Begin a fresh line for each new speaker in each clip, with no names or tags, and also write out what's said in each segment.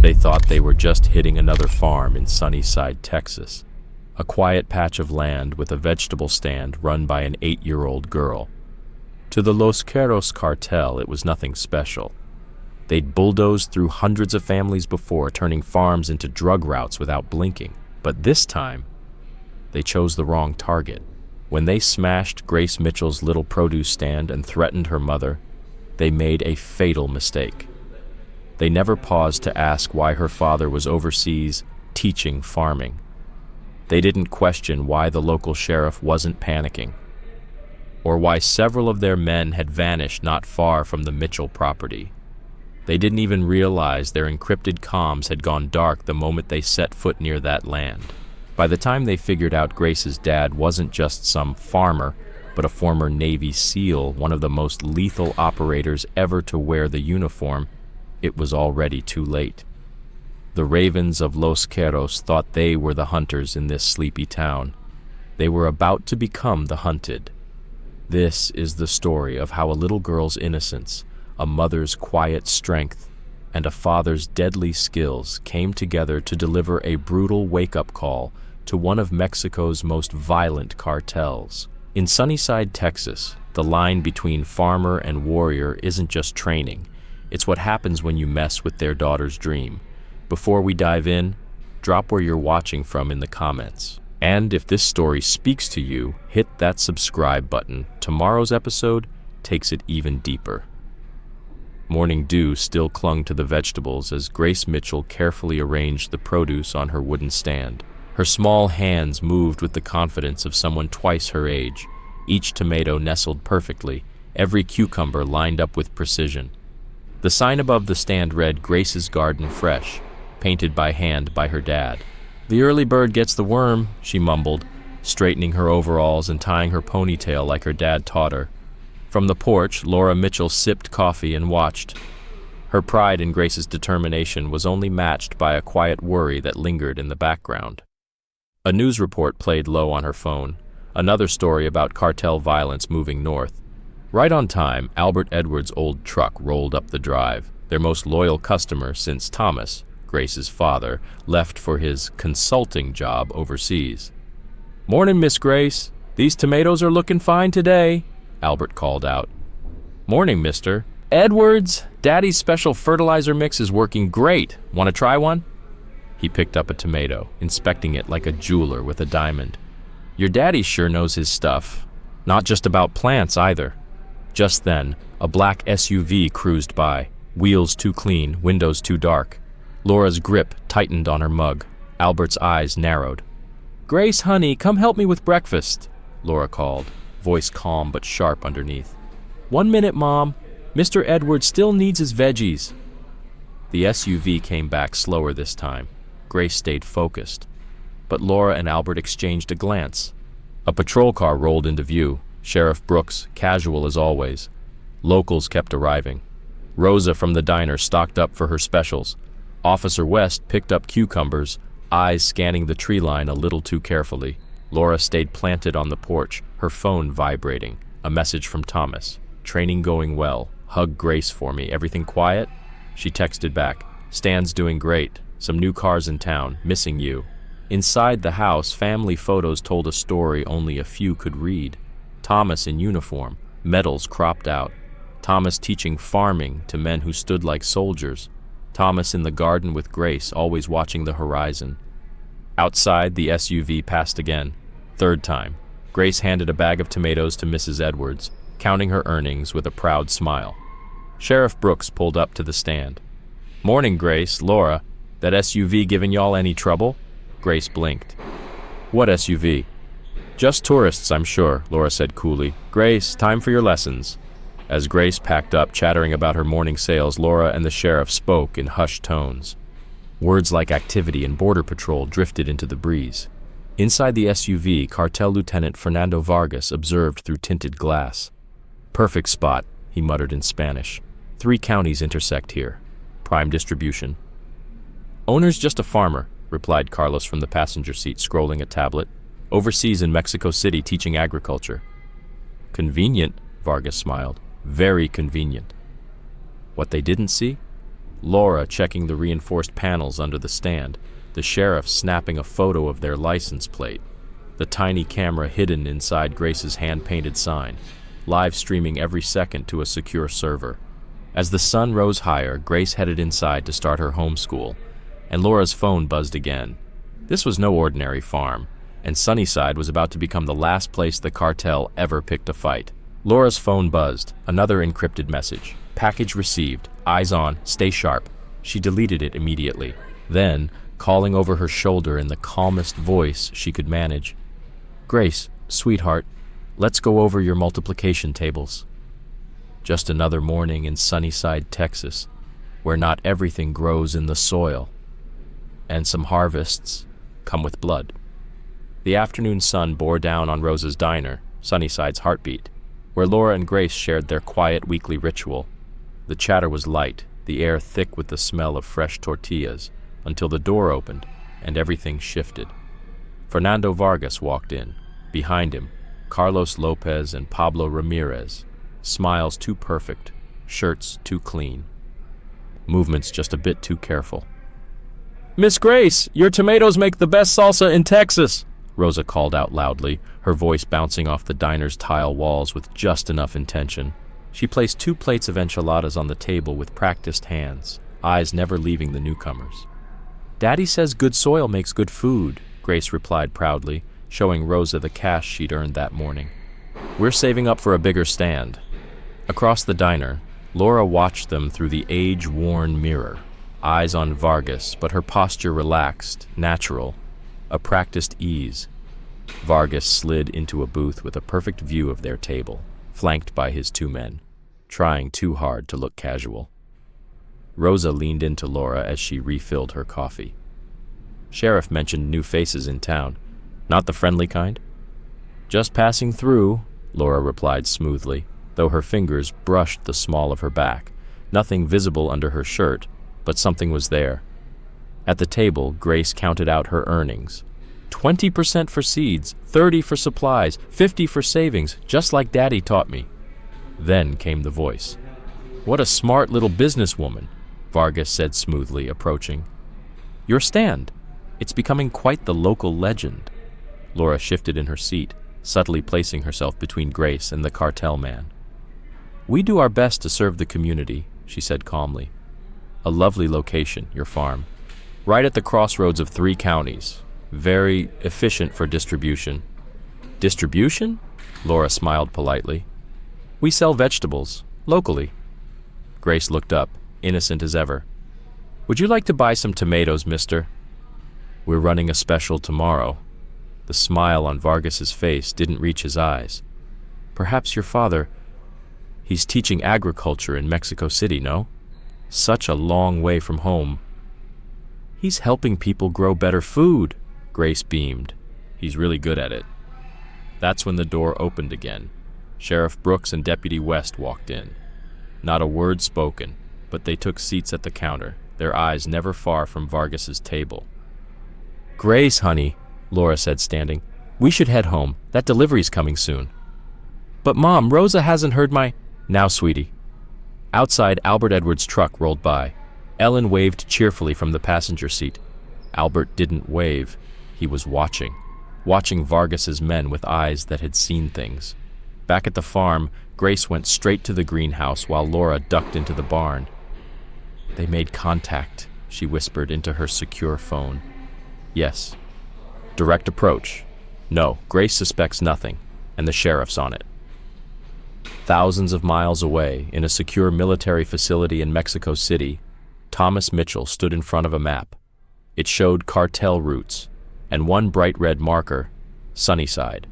They thought they were just hitting another farm in Sunnyside, Texas, a quiet patch of land with a vegetable stand run by an 8-year-old girl. To the Los Ceros cartel, it was nothing special. They'd bulldozed through hundreds of families before, turning farms into drug routes without blinking. But this time, they chose the wrong target. When they smashed Grace Mitchell's little produce stand and threatened her mother, they made a fatal mistake. They never paused to ask why her father was overseas teaching farming. They didn't question why the local sheriff wasn't panicking, or why several of their men had vanished not far from the Mitchell property. They didn't even realize their encrypted comms had gone dark the moment they set foot near that land. By the time they figured out Grace's dad wasn't just some farmer, but a former Navy SEAL, one of the most lethal operators ever to wear the uniform, it was already too late. The ravens of Los Ceros thought they were the hunters in this sleepy town. They were about to become the hunted. This is the story of how a little girl's innocence, a mother's quiet strength, and a father's deadly skills came together to deliver a brutal wake-up call to one of Mexico's most violent cartels. In Sunnyside, Texas, the line between farmer and warrior isn't just training. It's what happens when you mess with their daughter's dream. Before we dive in, drop where you're watching from in the comments. And if this story speaks to you, hit that subscribe button. Tomorrow's episode takes it even deeper. Morning dew still clung to the vegetables as Grace Mitchell carefully arranged the produce on her wooden stand. Her small hands moved with the confidence of someone twice her age. Each tomato nestled perfectly, every cucumber lined up with precision. The sign above the stand read, "Grace's Garden Fresh," painted by hand by her dad. "The early bird gets the worm," she mumbled, straightening her overalls and tying her ponytail like her dad taught her. From the porch, Laura Mitchell sipped coffee and watched. Her pride in Grace's determination was only matched by a quiet worry that lingered in the background. A news report played low on her phone, another story about cartel violence moving north. Right on time, Albert Edwards' old truck rolled up the drive, their most loyal customer since Thomas, Grace's father, left for his consulting job overseas. "Morning, Miss Grace. These tomatoes are looking fine today," Albert called out. "Morning, mister. Edwards, Daddy's special fertilizer mix is working great. Want to try one?" He picked up a tomato, inspecting it like a jeweler with a diamond. "Your daddy sure knows his stuff. Not just about plants, either." Just then, a black SUV cruised by, wheels too clean, windows too dark. Laura's grip tightened on her mug. Albert's eyes narrowed. "Grace, honey, come help me with breakfast," Laura called, voice calm but sharp underneath. "1 minute, Mom. Mr. Edwards still needs his veggies." The SUV came back slower this time. Grace stayed focused. But Laura and Albert exchanged a glance. A patrol car rolled into view, Sheriff Brooks, casual as always. Locals kept arriving. Rosa from the diner stocked up for her specials. Officer West picked up cucumbers, eyes scanning the tree line a little too carefully. Laura stayed planted on the porch, her phone vibrating. A message from Thomas. "Training going well. Hug Grace for me. Everything quiet?" She texted back. "Stand's doing great. Some new cars in town. Missing you." Inside the house, family photos told a story only a few could read. Thomas in uniform, medals cropped out. Thomas teaching farming to men who stood like soldiers. Thomas in the garden with Grace, always watching the horizon. Outside, the SUV passed again. Third time. Grace handed a bag of tomatoes to Mrs. Edwards, counting her earnings with a proud smile. Sheriff Brooks pulled up to the stand. "Morning, Grace. Laura. That SUV giving y'all any trouble?" Grace blinked. "What SUV?" "Just tourists, I'm sure," Laura said coolly. "Grace, time for your lessons." As Grace packed up, chattering about her morning sales, Laura and the sheriff spoke in hushed tones. Words like activity and border patrol drifted into the breeze. Inside the SUV, Cartel Lieutenant Fernando Vargas observed through tinted glass. "Perfect spot," he muttered in Spanish. 3 counties intersect here. Prime distribution." "Owner's just a farmer," replied Carlos from the passenger seat, scrolling a tablet. "Overseas in Mexico City teaching agriculture." "Convenient," Vargas smiled. "Very convenient." What they didn't see? Laura checking the reinforced panels under the stand, the sheriff snapping a photo of their license plate, the tiny camera hidden inside Grace's hand-painted sign, live streaming every second to a secure server. As the sun rose higher, Grace headed inside to start her homeschool, and Laura's phone buzzed again. This was no ordinary farm, and Sunnyside was about to become the last place the cartel ever picked a fight. Laura's phone buzzed, another encrypted message. Package received, eyes on, stay sharp. She deleted it immediately. Then, calling over her shoulder in the calmest voice she could manage, "Grace, sweetheart, let's go over your multiplication tables." Just another morning in Sunnyside, Texas, where not everything grows in the soil, and some harvests come with blood. The afternoon sun bore down on Rosa's diner, Sunnyside's heartbeat, where Laura and Grace shared their quiet weekly ritual. The chatter was light, the air thick with the smell of fresh tortillas, until the door opened and everything shifted. Fernando Vargas walked in. Behind him, Carlos Lopez and Pablo Ramirez, smiles too perfect, shirts too clean, movements just a bit too careful. "Miss Grace, your tomatoes make the best salsa in Texas," Rosa called out loudly, her voice bouncing off the diner's tile walls with just enough intention. She placed 2 plates of enchiladas on the table with practiced hands, eyes never leaving the newcomers. "Daddy says good soil makes good food," Grace replied proudly, showing Rosa the cash she'd earned that morning. "We're saving up for a bigger stand." Across the diner, Laura watched them through the age-worn mirror, eyes on Vargas, but her posture relaxed, natural, a practiced ease. Vargas slid into a booth with a perfect view of their table, flanked by his 2 men, trying too hard to look casual. Rosa leaned into Laura as she refilled her coffee. "Sheriff mentioned new faces in town. Not the friendly kind?" "Just passing through," Laura replied smoothly, though her fingers brushed the small of her back. Nothing visible under her shirt, but something was there. At the table, Grace counted out her earnings. 20% for seeds, 30 for supplies, 50 for savings, just like Daddy taught me. Then came the voice. "What a smart little businesswoman," Vargas said smoothly, approaching. "Your stand. It's becoming quite the local legend." Laura shifted in her seat, subtly placing herself between Grace and the cartel man. "We do our best to serve the community," she said calmly. "A lovely location, your farm. Right at the crossroads of 3 counties. Very efficient for distribution." "Distribution?" Laura smiled politely. "We sell vegetables, locally." Grace looked up, innocent as ever. "Would you like to buy some tomatoes, mister?" "We're running a special tomorrow." The smile on Vargas's face didn't reach his eyes. "Perhaps your father, he's teaching agriculture in Mexico City, no? Such a long way from home." "He's helping people grow better food," Grace beamed. "He's really good at it." That's when the door opened again. Sheriff Brooks and Deputy West walked in. Not a word spoken, but they took seats at the counter, their eyes never far from Vargas's table. "Grace, honey," Laura said, standing, "we should head home. That delivery's coming soon." "But Mom, Rosa hasn't heard my—" "Now, sweetie." Outside, Albert Edwards' truck rolled by. Ellen waved cheerfully from the passenger seat. Albert didn't wave. He was watching Vargas's men with eyes that had seen things. Back at the farm, Grace went straight to the greenhouse while Laura ducked into the barn. "They made contact," she whispered into her secure phone. "Yes. Direct approach. No, Grace suspects nothing, and the sheriff's on it." Thousands of miles away, in a secure military facility in Mexico City, Thomas Mitchell stood in front of a map. It showed cartel routes, and one bright red marker, Sunnyside.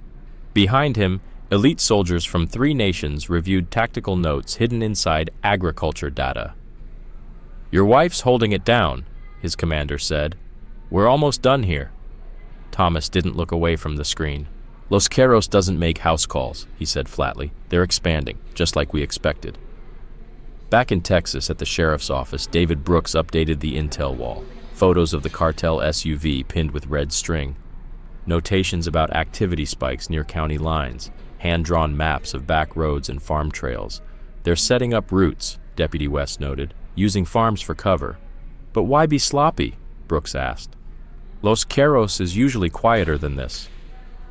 Behind him, elite soldiers from 3 nations reviewed tactical notes hidden inside agriculture data. "Your wife's holding it down," his commander said. "We're almost done here." Thomas didn't look away from the screen. "Los Carros doesn't make house calls," he said flatly. "They're expanding, just like we expected." Back in Texas at the sheriff's office, David Brooks updated the intel wall. Photos of the cartel SUV pinned with red string. Notations about activity spikes near county lines. Hand-drawn maps of back roads and farm trails. "They're setting up routes," Deputy West noted. using farms for cover. But why be sloppy? Brooks asked. Los Carros is usually quieter than this.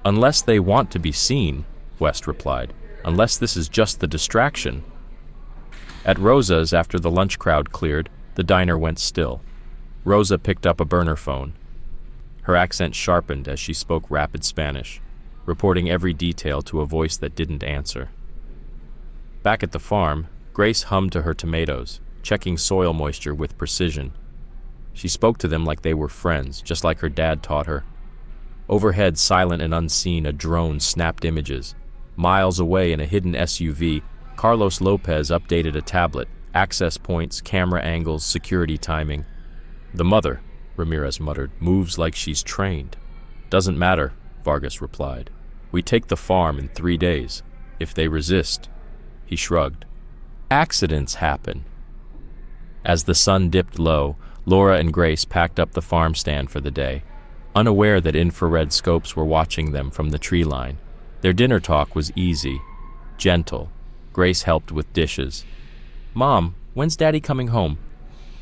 Unless they want to be seen, West replied. Unless this is just the distraction. At Rosa's, after the lunch crowd cleared, the diner went still. Rosa picked up a burner phone. Her accent sharpened as she spoke rapid Spanish, reporting every detail to a voice that didn't answer. Back at the farm, Grace hummed to her tomatoes, checking soil moisture with precision. She spoke to them like they were friends, just like her dad taught her. Overhead, silent and unseen, a drone snapped images. Miles away in a hidden SUV, Carlos Lopez updated a tablet, access points, camera angles, security timing. The mother, Ramirez muttered, moves like she's trained. Doesn't matter, Vargas replied. We take the farm in 3 days. If they resist, he shrugged. Accidents happen. As the sun dipped low, Laura and Grace packed up the farm stand for the day, unaware that infrared scopes were watching them from the tree line. Their dinner talk was easy, gentle. Grace helped with dishes. Mom, when's Daddy coming home?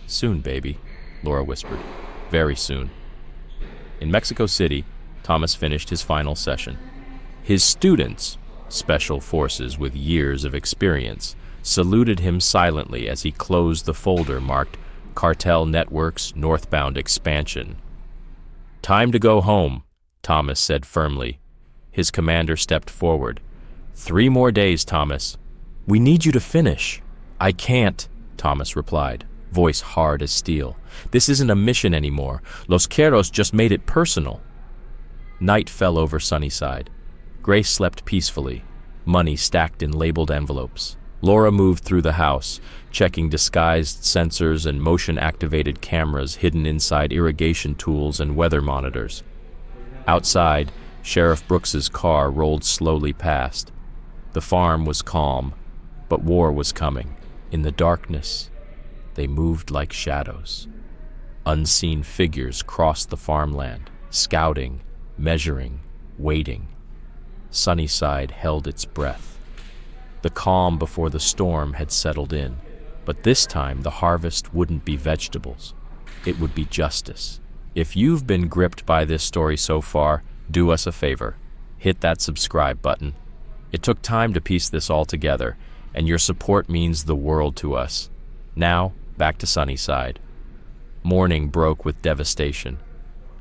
Soon, baby, Laura whispered. Very soon. In Mexico City, Thomas finished his final session. His students, special forces with years of experience, saluted him silently as he closed the folder marked Cartel Network's Northbound Expansion. Time to go home, Thomas said firmly. His commander stepped forward. 3 more days, Thomas. We need you to finish. I can't, Thomas replied, voice hard as steel. This isn't a mission anymore. Los Carros just made it personal. Night fell over Sunnyside. Grace slept peacefully, money stacked in labeled envelopes. Laura moved through the house, checking disguised sensors and motion-activated cameras hidden inside irrigation tools and weather monitors. Outside, Sheriff Brooks's car rolled slowly past. The farm was calm, but war was coming. In the darkness, they moved like shadows. Unseen figures crossed the farmland, scouting, measuring, waiting. Sunnyside held its breath. The calm before the storm had settled in, but this time the harvest wouldn't be vegetables. It would be justice. If you've been gripped by this story so far, do us a favor. Hit that subscribe button. It took time to piece this all together, and your support means the world to us. Now, back to Sunnyside. Morning broke with devastation.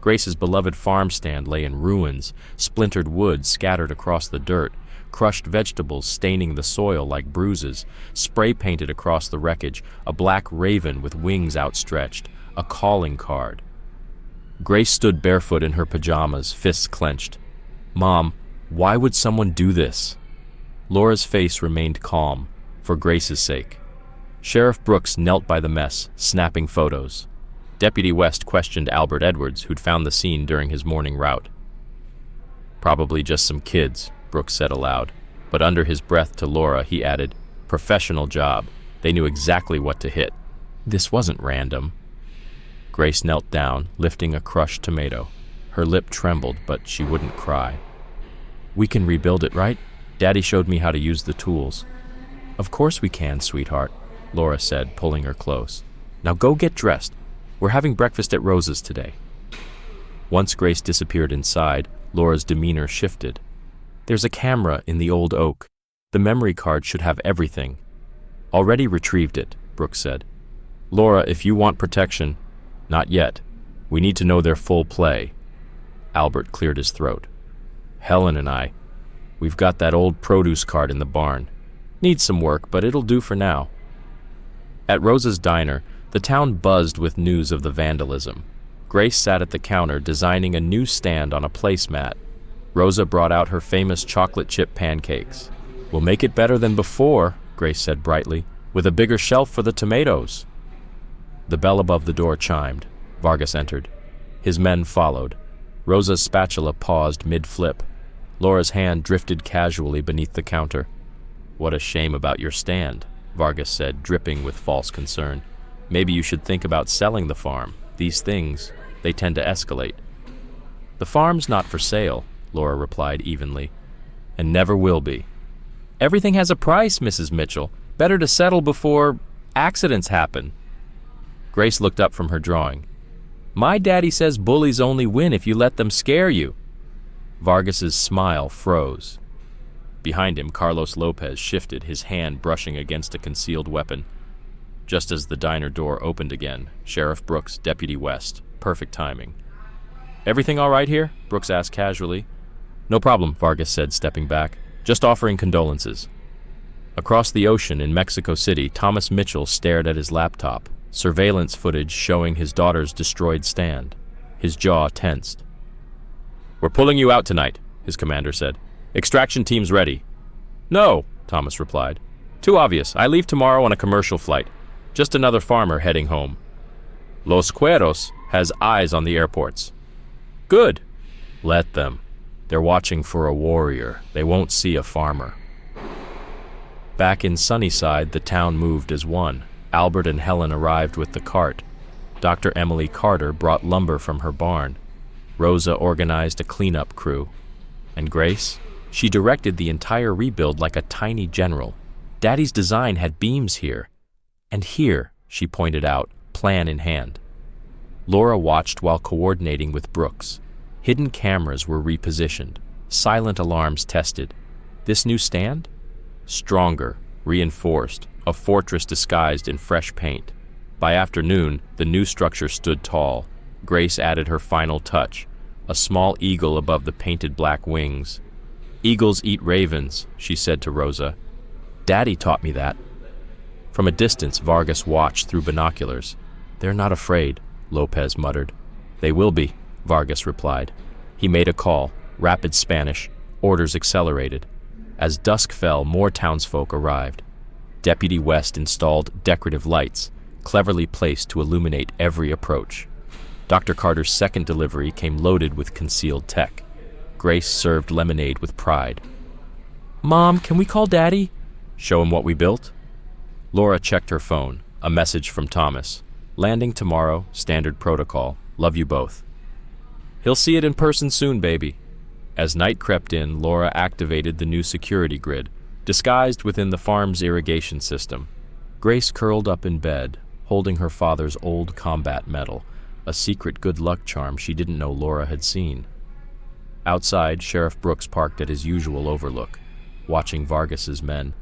Grace's beloved farm stand lay in ruins, splintered wood scattered across the dirt, crushed vegetables staining the soil like bruises, spray painted across the wreckage, a black raven with wings outstretched, a calling card. Grace stood barefoot in her pajamas, fists clenched. Mom, why would someone do this? Laura's face remained calm, for Grace's sake. Sheriff Brooks knelt by the mess, snapping photos. Deputy West questioned Albert Edwards, who'd found the scene during his morning route. Probably just some kids, Brooks said aloud, but under his breath to Laura, he added, professional job. They knew exactly what to hit. This wasn't random. Grace knelt down, lifting a crushed tomato. Her lip trembled, but she wouldn't cry. We can rebuild it, right? Daddy showed me how to use the tools. Of course we can, sweetheart, Laura said, pulling her close. Now go get dressed. We're having breakfast at Rosa's today. Once Grace disappeared inside, Laura's demeanor shifted. There's a camera in the old oak. The memory card should have everything. Already retrieved it, Brooks said. Laura, if you want protection, not yet. We need to know their full play. Albert cleared his throat. Helen and I, we've got that old produce cart in the barn. Needs some work, but it'll do for now. At Rosa's diner, the town buzzed with news of the vandalism. Grace sat at the counter designing a new stand on a placemat. Rosa brought out her famous chocolate chip pancakes. We'll make it better than before, Grace said brightly, with a bigger shelf for the tomatoes. The bell above the door chimed. Vargas entered. His men followed. Rosa's spatula paused mid-flip. Laura's hand drifted casually beneath the counter. What a shame about your stand, Vargas said, dripping with false concern. Maybe you should think about selling the farm. These things, they tend to escalate. The farm's not for sale, Laura replied evenly, and never will be. Everything has a price, Mrs. Mitchell. Better to settle before accidents happen, Grace looked up from her drawing. My daddy says bullies only win if you let them scare you. Vargas's smile froze. Behind him, Carlos Lopez shifted, his hand brushing against a concealed weapon. Just as the diner door opened again, Sheriff Brooks, Deputy West. Perfect timing. Everything all right here? Brooks asked casually. No problem, Vargas said, stepping back. Just offering condolences. Across the ocean in Mexico City, Thomas Mitchell stared at his laptop, surveillance footage showing his daughter's destroyed stand. His jaw tensed. We're pulling you out tonight, his commander said. Extraction team's ready. No, Thomas replied. Too obvious. I leave tomorrow on a commercial flight. Just another farmer heading home. Los Cueros has eyes on the airports. Good. Let them. They're watching for a warrior. They won't see a farmer. Back in Sunnyside, the town moved as one. Albert and Helen arrived with the cart. Dr. Emily Carter brought lumber from her barn. Rosa organized a cleanup crew. And Grace? She directed the entire rebuild like a tiny general. Daddy's design had beams here. And here, she pointed out, plan in hand. Laura watched while coordinating with Brooks. Hidden cameras were repositioned. Silent alarms tested. This new stand? Stronger, reinforced, a fortress disguised in fresh paint. By afternoon, the new structure stood tall. Grace added her final touch, a small eagle above the painted black wings. Eagles eat ravens, she said to Rosa. Daddy taught me that. From a distance, Vargas watched through binoculars. They're not afraid, Lopez muttered. They will be, Vargas replied. He made a call, rapid Spanish, orders accelerated. As dusk fell, more townsfolk arrived. Deputy West installed decorative lights, cleverly placed to illuminate every approach. Dr. Carter's second delivery came loaded with concealed tech. Grace served lemonade with pride. Mom, can we call Daddy? Show him what we built? Laura checked her phone. A message from Thomas. Landing tomorrow, standard protocol. Love you both. He'll see it in person soon, baby. As night crept in, Laura activated the new security grid, disguised within the farm's irrigation system. Grace curled up in bed, holding her father's old combat medal, a secret good luck charm she didn't know Laura had seen. Outside, Sheriff Brooks parked at his usual overlook, watching Vargas's men,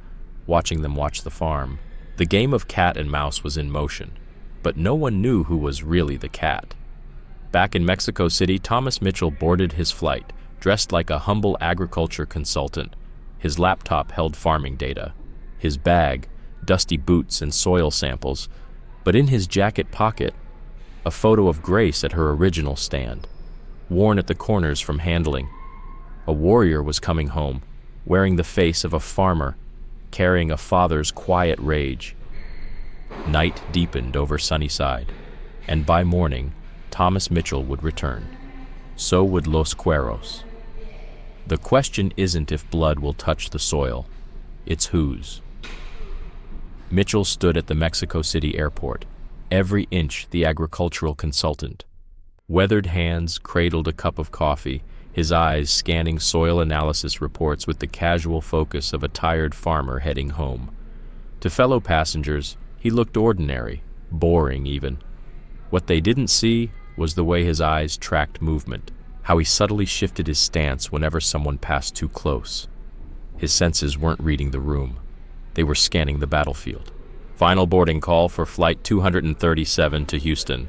watching them watch the farm. The game of cat and mouse was in motion, but no one knew who was really the cat. Back in Mexico City, Thomas Mitchell boarded his flight, dressed like a humble agriculture consultant. His laptop held farming data. His bag, dusty boots and soil samples, but in his jacket pocket, a photo of Grace at her original stand, worn at the corners from handling. A warrior was coming home, wearing the face of a farmer, carrying a father's quiet rage. Night deepened over Sunnyside, and by morning, Thomas Mitchell would return. So would Los Cueros. The question isn't if blood will touch the soil, it's whose. Mitchell stood at the Mexico City airport, every inch the agricultural consultant. Weathered hands cradled a cup of coffee, his eyes scanning soil analysis reports with the casual focus of a tired farmer heading home. To fellow passengers, he looked ordinary, boring even. What they didn't see was the way his eyes tracked movement, how he subtly shifted his stance whenever someone passed too close. His senses weren't reading the room. They were scanning the battlefield. Final boarding call for Flight 237 to Houston.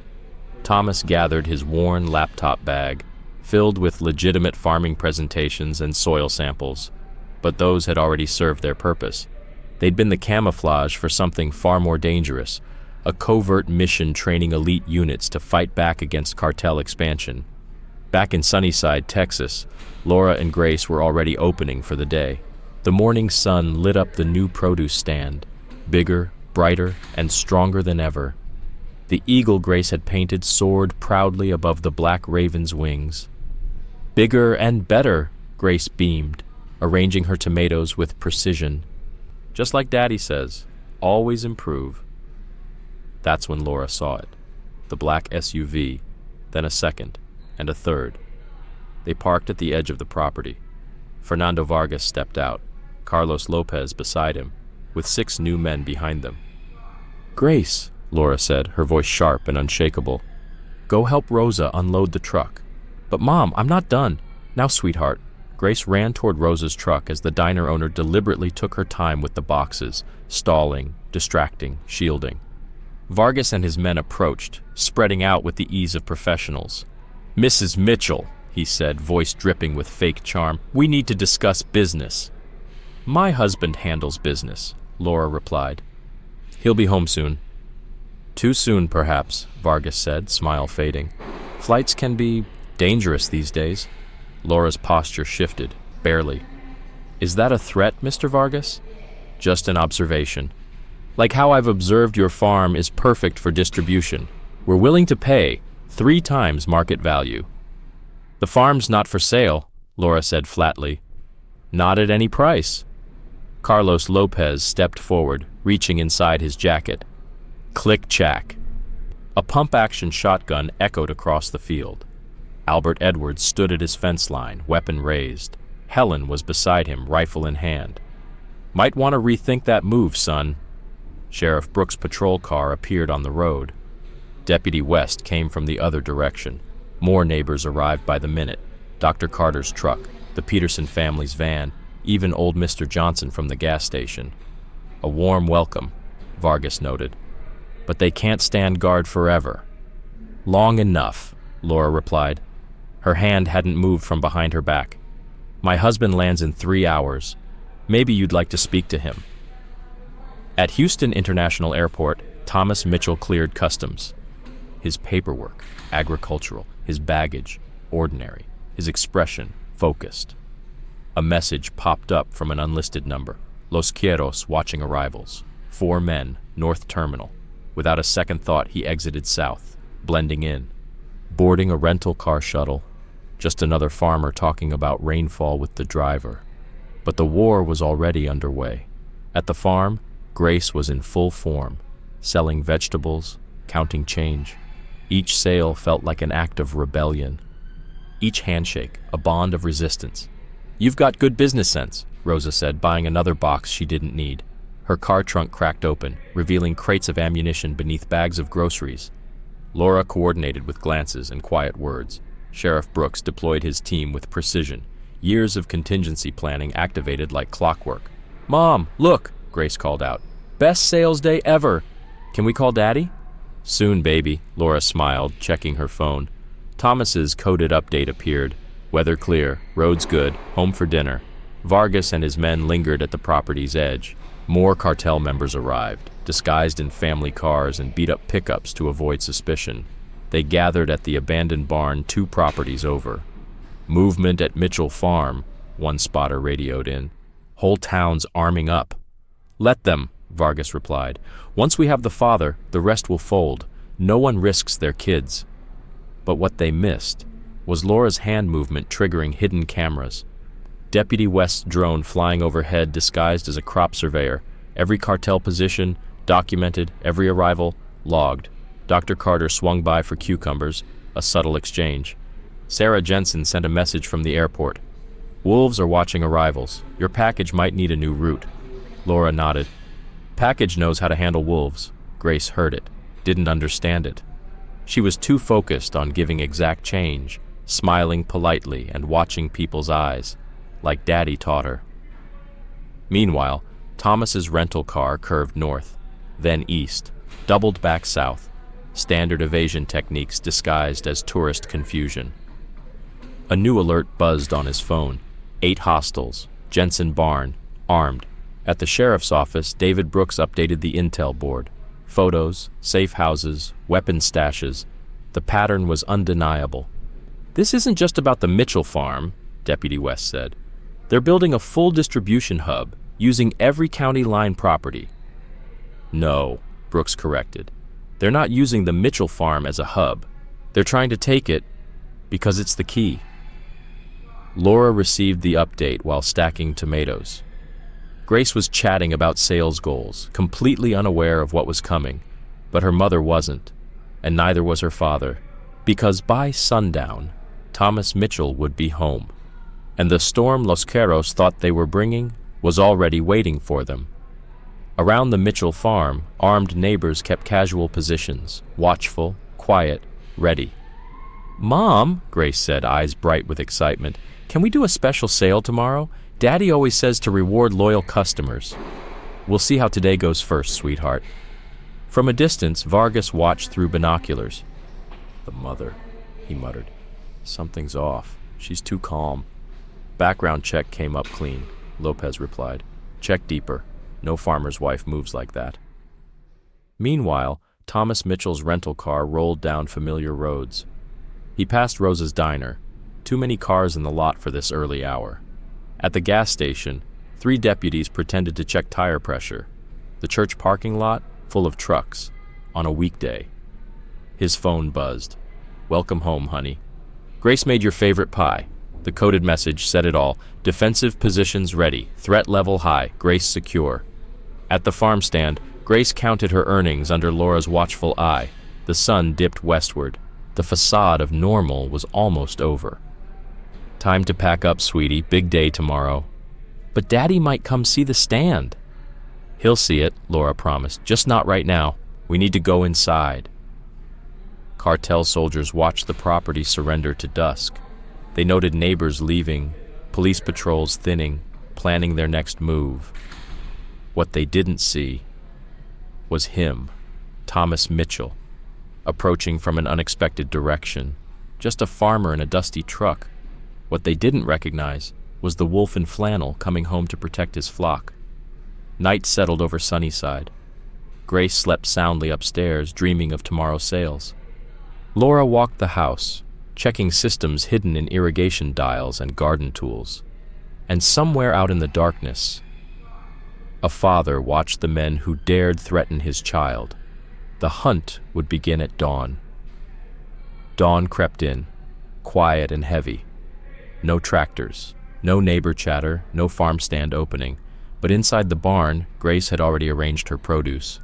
Thomas gathered his worn laptop bag, filled with legitimate farming presentations and soil samples, but those had already served their purpose. They'd been the camouflage for something far more dangerous, a covert mission training elite units to fight back against cartel expansion. Back in Sunnyside, Texas, Laura and Grace were already opening for the day. The morning sun lit up the new produce stand, bigger, brighter, and stronger than ever. The eagle Grace had painted soared proudly above the black raven's wings. Bigger and better, Grace beamed, arranging her tomatoes with precision. Just like Daddy says, always improve. That's when Laura saw it. The black SUV, then a second, and a third. They parked at the edge of the property. Fernando Vargas stepped out, Carlos Lopez beside him, with 6 new men behind them. Grace, Laura said, her voice sharp and unshakable. "Go help Rosa unload the truck." "But Mom, I'm not done." "Now, sweetheart." Grace ran toward Rosa's truck as the diner owner deliberately took her time with the boxes, stalling, distracting, shielding. Vargas and his men approached, spreading out with the ease of professionals. "Mrs. Mitchell," he said, voice dripping with fake charm, "we need to discuss business." "My husband handles business," Laura replied. "He'll be home soon." "Too soon, perhaps," Vargas said, smile fading. "Flights can be dangerous these days." Laura's posture shifted, barely. "Is that a threat, Mr. Vargas?" "Just an observation. Like how I've observed your farm is perfect for distribution. We're willing to pay 3 times market value." "The farm's not for sale," Laura said flatly. "Not at any price." Carlos Lopez stepped forward, reaching inside his jacket. Click-chack. A pump-action shotgun echoed across the field. Albert Edwards stood at his fence line, weapon raised. Helen was beside him, rifle in hand. "Might want to rethink that move, son." Sheriff Brooks' patrol car appeared on the road. Deputy West came from the other direction. More neighbors arrived by the minute. Dr. Carter's truck, the Peterson family's van, even old Mr. Johnson from the gas station. "A warm welcome," Vargas noted. "But they can't stand guard forever." "Long enough," Laura replied. Her hand hadn't moved from behind her back. "My husband lands in 3 hours. Maybe you'd like to speak to him." At Houston International Airport, Thomas Mitchell cleared customs. His paperwork, agricultural, his baggage, ordinary, his expression, focused. A message popped up from an unlisted number. Los Quieros watching arrivals. 4 men, North Terminal. Without a second thought, he exited south, blending in. Boarding a rental car shuttle. Just another farmer talking about rainfall with the driver. But the war was already underway. At the farm, Grace was in full form, selling vegetables, counting change. Each sale felt like an act of rebellion. Each handshake, a bond of resistance. "You've got good business sense," Rosa said, buying another box she didn't need. Her car trunk cracked open, revealing crates of ammunition beneath bags of groceries. Laura coordinated with glances and quiet words. Sheriff Brooks deployed his team with precision. Years of contingency planning activated like clockwork. "Mom, look!" Grace called out. "Best sales day ever! Can we call Daddy?" "Soon, baby," Laura smiled, checking her phone. Thomas's coded update appeared. Weather clear, roads good, home for dinner. Vargas and his men lingered at the property's edge. More cartel members arrived, disguised in family cars and beat-up pickups to avoid suspicion. They gathered at the abandoned barn 2 properties over. "Movement at Mitchell Farm," one spotter radioed in. "Whole town's arming up." "Let them," Vargas replied. "Once we have the father, the rest will fold. No one risks their kids." But what they missed was Laura's hand movement triggering hidden cameras. Deputy West's drone flying overhead disguised as a crop surveyor. Every cartel position, documented, every arrival, logged. Dr. Carter swung by for cucumbers, a subtle exchange. Sarah Jensen sent a message from the airport. "Wolves are watching arrivals. Your package might need a new route." Laura nodded. Package knows how to handle wolves. Grace heard it, didn't understand it. She was too focused on giving exact change, smiling politely and watching people's eyes, like Daddy taught her. Meanwhile, Thomas's rental car curved north, then east, doubled back south, standard evasion techniques disguised as tourist confusion. A new alert buzzed on his phone. 8 hostiles, Jensen Barn, armed. At the sheriff's office, David Brooks updated the intel board. Photos, safe houses, weapon stashes. The pattern was undeniable. "This isn't just about the Mitchell farm," Deputy West said. "They're building a full distribution hub, using every county line property." "No," Brooks corrected. "They're not using the Mitchell farm as a hub. They're trying to take it because it's the key." Laura received the update while stacking tomatoes. Grace was chatting about sales goals, completely unaware of what was coming, but her mother wasn't, and neither was her father, because by sundown, Thomas Mitchell would be home, and the storm Los Quieros thought they were bringing was already waiting for them. Around the Mitchell farm, armed neighbors kept casual positions, watchful, quiet, ready. "Mom," Grace said, eyes bright with excitement, "can we do a special sale tomorrow? Daddy always says to reward loyal customers." "We'll see how today goes first, sweetheart." From a distance, Vargas watched through binoculars. "The mother," he muttered. "Something's off. She's too calm." "Background check came up clean," Lopez replied. "Check deeper. No farmer's wife moves like that." Meanwhile, Thomas Mitchell's rental car rolled down familiar roads. He passed Rosa's diner. Too many cars in the lot for this early hour. At the gas station, 3 deputies pretended to check tire pressure. The church parking lot, full of trucks, on a weekday. His phone buzzed. "Welcome home, honey. Grace made your favorite pie." The coded message said it all. "Defensive positions ready. Threat level high. Grace secure." At the farm stand, Grace counted her earnings under Laura's watchful eye. The sun dipped westward. The facade of normal was almost over. "Time to pack up, sweetie. Big day tomorrow." "But Daddy might come see the stand." "He'll see it," Laura promised. "Just not right now. We need to go inside." Cartel soldiers watched the property surrender to dusk. They noted neighbors leaving, police patrols thinning, planning their next move. What they didn't see was him, Thomas Mitchell, approaching from an unexpected direction. Just a farmer in a dusty truck. What they didn't recognize was the wolf in flannel coming home to protect his flock. Night settled over Sunnyside. Grace slept soundly upstairs, dreaming of tomorrow's sales. Laura walked the house, checking systems hidden in irrigation dials and garden tools. And somewhere out in the darkness, a father watched the men who dared threaten his child. The hunt would begin at dawn. Dawn crept in, quiet and heavy. No tractors, no neighbor chatter, no farm stand opening. But inside the barn, Grace had already arranged her produce.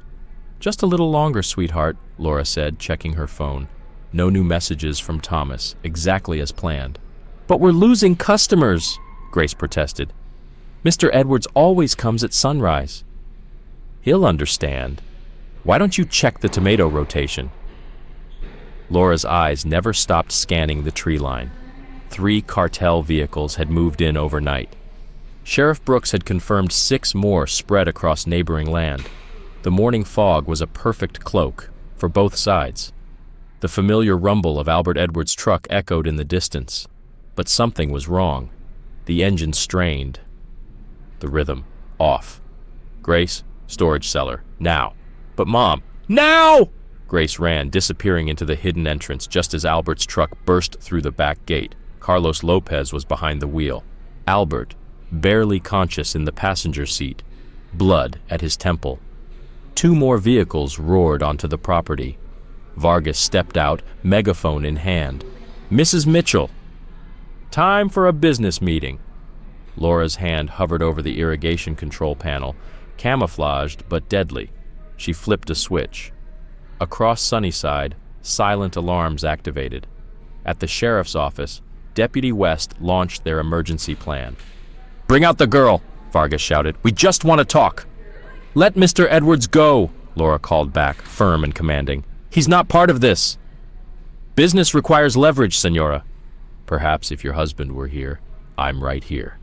"Just a little longer, sweetheart," Laura said, checking her phone. No new messages from Thomas, exactly as planned. "But we're losing customers," Grace protested. "Mr. Edwards always comes at sunrise." "He'll understand. Why don't you check the tomato rotation?" Laura's eyes never stopped scanning the tree line. 3 cartel vehicles had moved in overnight. Sheriff Brooks had confirmed 6 more spread across neighboring land. The morning fog was a perfect cloak for both sides. The familiar rumble of Albert Edwards' truck echoed in the distance. But something was wrong. The engine strained. The rhythm off. "Grace, storage cellar, now." "But Mom." "Now!" Grace ran, disappearing into the hidden entrance just as Albert's truck burst through the back gate. Carlos Lopez was behind the wheel. Albert, barely conscious in the passenger seat, blood at his temple. 2 more vehicles roared onto the property. Vargas stepped out, megaphone in hand. "Mrs. Mitchell." "Time for a business meeting." Laura's hand hovered over the irrigation control panel, camouflaged but deadly. She flipped a switch. Across Sunnyside, silent alarms activated. At the sheriff's office, Deputy West launched their emergency plan. "Bring out the girl," Vargas shouted. "We just want to talk." "Let Mr. Edwards go," Laura called back, firm and commanding. "He's not part of this." "Business requires leverage, Senora." "Perhaps if your husband were here, I'm right here."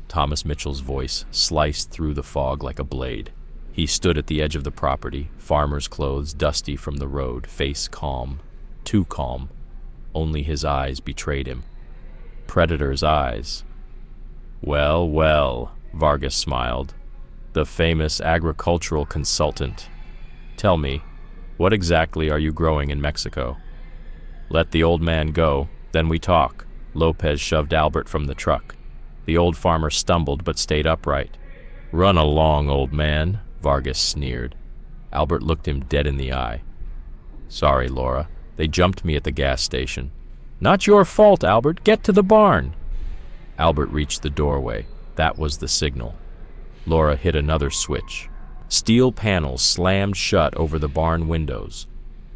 Thomas Mitchell's voice sliced through the fog like a blade. He stood at the edge of the property, farmer's clothes dusty from the road, face calm, too calm. Only his eyes betrayed him. Predator's eyes. "Well, well," Vargas smiled. "The famous agricultural consultant. Tell me, what exactly are you growing in Mexico?" "Let the old man go, then we talk." Lopez shoved Albert from the truck. The old farmer stumbled but stayed upright. "Run along, old man," Vargas sneered. Albert looked him dead in the eye. "Sorry, Laura. They jumped me at the gas station." "Not your fault, Albert. Get to the barn." Albert reached the doorway. That was the signal. Laura hit another switch. Steel panels slammed shut over the barn windows.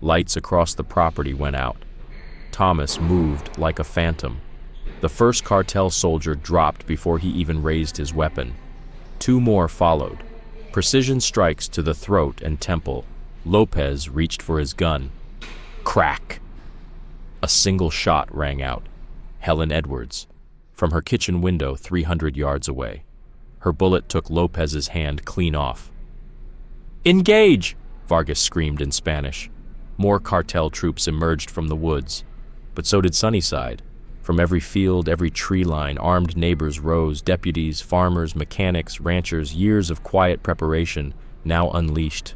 Lights across the property went out. Thomas moved like a phantom. The first cartel soldier dropped before he even raised his weapon. 2 more followed. Precision strikes to the throat and temple. Lopez reached for his gun. Crack! A single shot rang out. Helen Edwards, from her kitchen window 300 yards away. Her bullet took Lopez's hand clean off. "Engage!" Vargas screamed in Spanish. More cartel troops emerged from the woods, but so did Sunnyside. From every field, every tree line, armed neighbors rose, deputies, farmers, mechanics, ranchers, years of quiet preparation, now unleashed.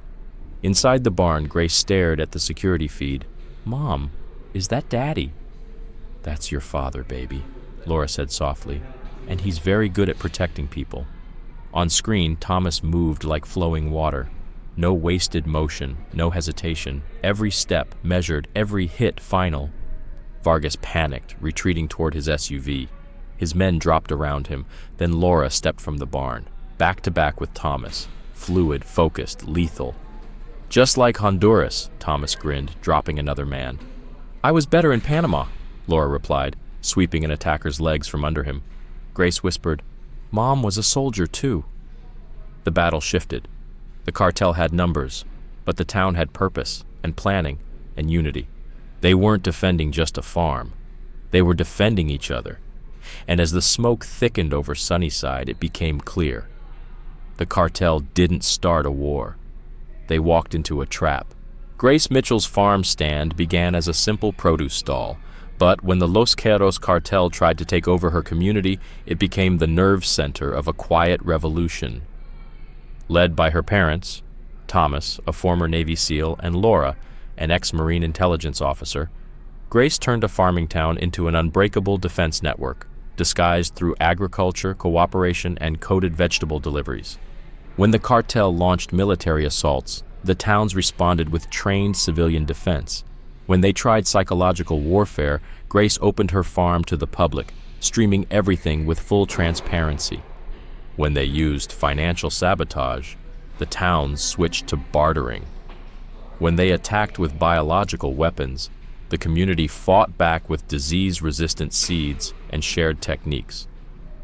Inside the barn, Grace stared at the security feed. "Mom, is that Daddy?" "That's your father, baby," Laura said softly, "and he's very good at protecting people." On screen, Thomas moved like flowing water. No wasted motion, no hesitation. Every step measured, every hit final. Vargas panicked, retreating toward his SUV. His men dropped around him. Then Laura stepped from the barn, back to back with Thomas. Fluid, focused, lethal. "Just like Honduras," Thomas grinned, dropping another man. "I was better in Panama," Laura replied, sweeping an attacker's legs from under him. Grace whispered, "Mom was a soldier too." The battle shifted. The cartel had numbers, but the town had purpose and planning and unity. They weren't defending just a farm. They were defending each other. And as the smoke thickened over Sunnyside, it became clear. The cartel didn't start a war. They walked into a trap. Grace Mitchell's farm stand began as a simple produce stall, but when the Los Queros cartel tried to take over her community, it became the nerve center of a quiet revolution. Led by her parents, Thomas, a former Navy SEAL, and Laura, an ex-Marine intelligence officer, Grace turned a farming town into an unbreakable defense network, disguised through agriculture, cooperation, and coded vegetable deliveries. When the cartel launched military assaults, the towns responded with trained civilian defense. When they tried psychological warfare, Grace opened her farm to the public, streaming everything with full transparency. When they used financial sabotage, the towns switched to bartering. When they attacked with biological weapons, the community fought back with disease-resistant seeds and shared techniques.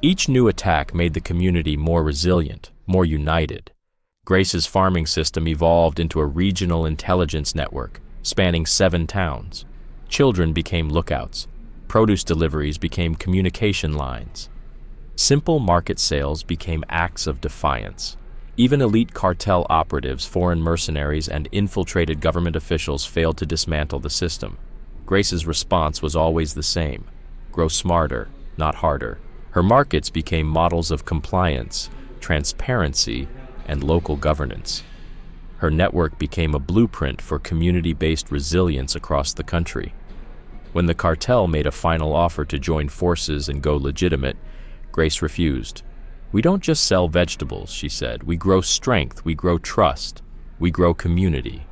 Each new attack made the community more resilient, more united. Grace's farming system evolved into a regional intelligence network, spanning 7 towns. Children became lookouts. Produce deliveries became communication lines. Simple market sales became acts of defiance. Even elite cartel operatives, foreign mercenaries, and infiltrated government officials failed to dismantle the system. Grace's response was always the same: grow smarter, not harder. Her markets became models of compliance, transparency, and local governance. Her network became a blueprint for community-based resilience across the country. When the cartel made a final offer to join forces and go legitimate, Grace refused. "We don't just sell vegetables," she said. "We grow strength, we grow trust, we grow community."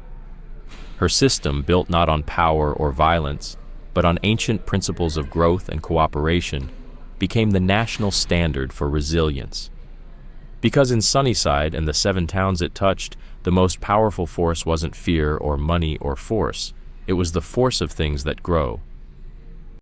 Her system, built not on power or violence, but on ancient principles of growth and cooperation, became the national standard for resilience. Because in Sunnyside and the 7 towns it touched, the most powerful force wasn't fear or money or force. It was the force of things that grow,